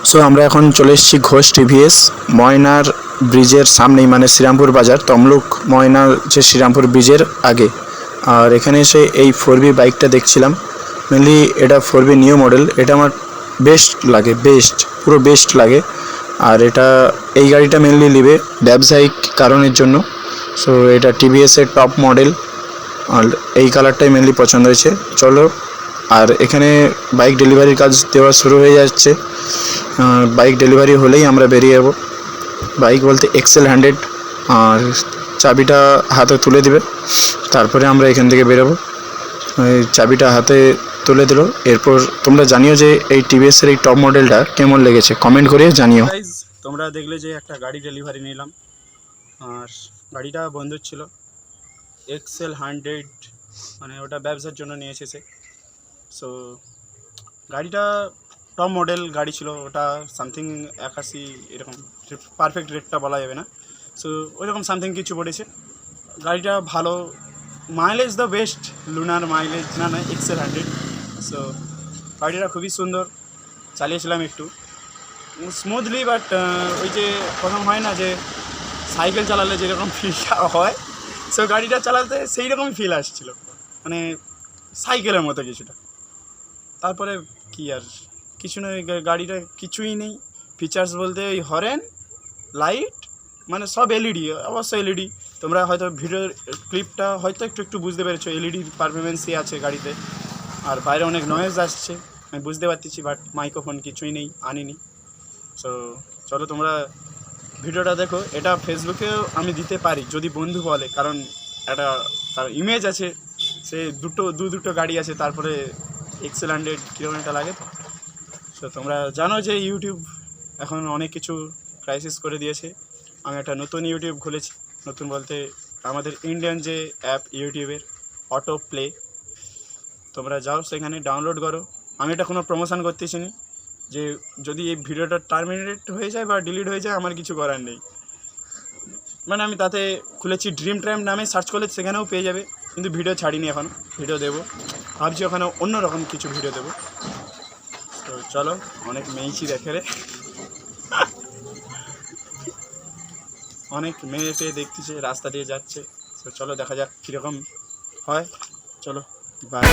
So আমরা এখন চলে এসেছি ঘোষ টিভিএস ময়নার ব্রিজের সামনেই, মানে শ্রীরামপুর বাজার, তমলুক ময়নার যে শ্রীরামপুর ব্রিজের আগে। আর এখানে এসে এই 4B বাইকটা দেখছিলাম। মেনলি এটা 4B নিউ মডেল, এটা আমার বেস্ট লাগে, পুরো বেস্ট লাগে। আর এটা এই গাড়িটা মেনলি নেবে ব্যবসায়িক কারণের জন্য। সো এটা টিভিএসের টপ মডেল, আর এই কালারটাই মেনলি পছন্দ হয়েছে। চলো, আর এখানে বাইক ডেলিভারির কাজ দেওয়া শুরু হয়ে যাচ্ছে। বাইক ডেলিভারি হলেই আমরা বেরিয়ে যাব। বাইক বলতে XL100, আর চাবিটা হাতে তুলে দিবে, তারপরে আমরা এখান থেকে বেরোবো। চাবিটা হাতে তুলে দিল, এরপর তোমরা জানিও যে এই টিভিএসের এই টপ মডেলটা কেমন লেগেছে, কমেন্ট করে জানিও। তোমরা দেখলে যে একটা গাড়ি ডেলিভারি নিলাম, আর গাড়িটা বন্ধুর ছিল XL100, মানে ওটা ব্যবসার জন্য নিয়ে এসেছে। সো গাড়িটা টপ মডেল গাড়ি ছিল, ওটা সামথিং 81 এরকম, পারফেক্ট রেটটা বলা যাবে না। সো ওইরকম সামথিং কিছু পড়েছে। গাড়িটা ভালো, mileage the best, lunar mileage না XL100। সো গাড়িটা খুবই সুন্দর, চালিয়েছিলাম একটু স্মুথলি, বাট ওই যে প্রথম হয় না যে সাইকেল চালালে যেরকম ফিলটা হয়, সো গাড়িটা চালাতে সেই রকম ফিল আসছিলো, মানে সাইকেলের মতো কিছুটা। তারপরে কি আর কিছু নয়, গাড়িটা কিছুই নেই ফিচার্স বলতে, ওই হরেন, লাইট, মানে সব এলইডি, অবশ্য এলইডি। তোমরা হয়তো ভিডিওর ক্লিপটা হয়তো একটু বুঝতে পেরেছো, এলইডির পারফরমেন্সই আছে গাড়িতে। আর বাইরে অনেক নয়েজ আসছে, আমি বুঝতে পারতেছি, বাট মাইক্রোফোন কিছুই নেই, আনিনি। সো চলো তোমরা ভিডিওটা দেখো। এটা ফেসবুকেও আমি দিতে পারি যদি বন্ধু বলে, কারণ একটা তার ইমেজ আছে, সে দুটো গাড়ি আছে, তারপরে XL100 কীরকম একটা লাগে। তো সো তোমরা জানো যে ইউটিউব এখন অনেক কিছু ক্রাইসিস করে দিয়েছে। আমি একটা নতুন ইউটিউব খুলেছি, নতুন বলতে আমাদের ইন্ডিয়ান যে অ্যাপ ইউটিউবের অটো প্লে, তোমরা যাও সেখানে ডাউনলোড করো। আমি এটা কোনো প্রমোশন করতেছি না, যে যদি এই ভিডিওটা টার্মিনেট হয়ে যায় বা ডিলিট হয়ে যায় আমার কিছু করার নেই। মানে আমি তাতে খুলেছি ড্রিম টাইম নামে, সার্চ করলে সেখানেও পেয়ে যাবে, কিন্তু ভিডিও ছাড়িনি, এখন ভিডিও দেবো, ভাবছি ওখানে অন্যরকম কিছু ভিডিও দেবো। তো চলো, অনেক মেয়েছি দেখে রে, অনেক মেয়ে পেয়ে দেখতেছে, রাস্তা দিয়ে যাচ্ছে। তো চলো দেখা যাক কীরকম হয়, চলো বাই।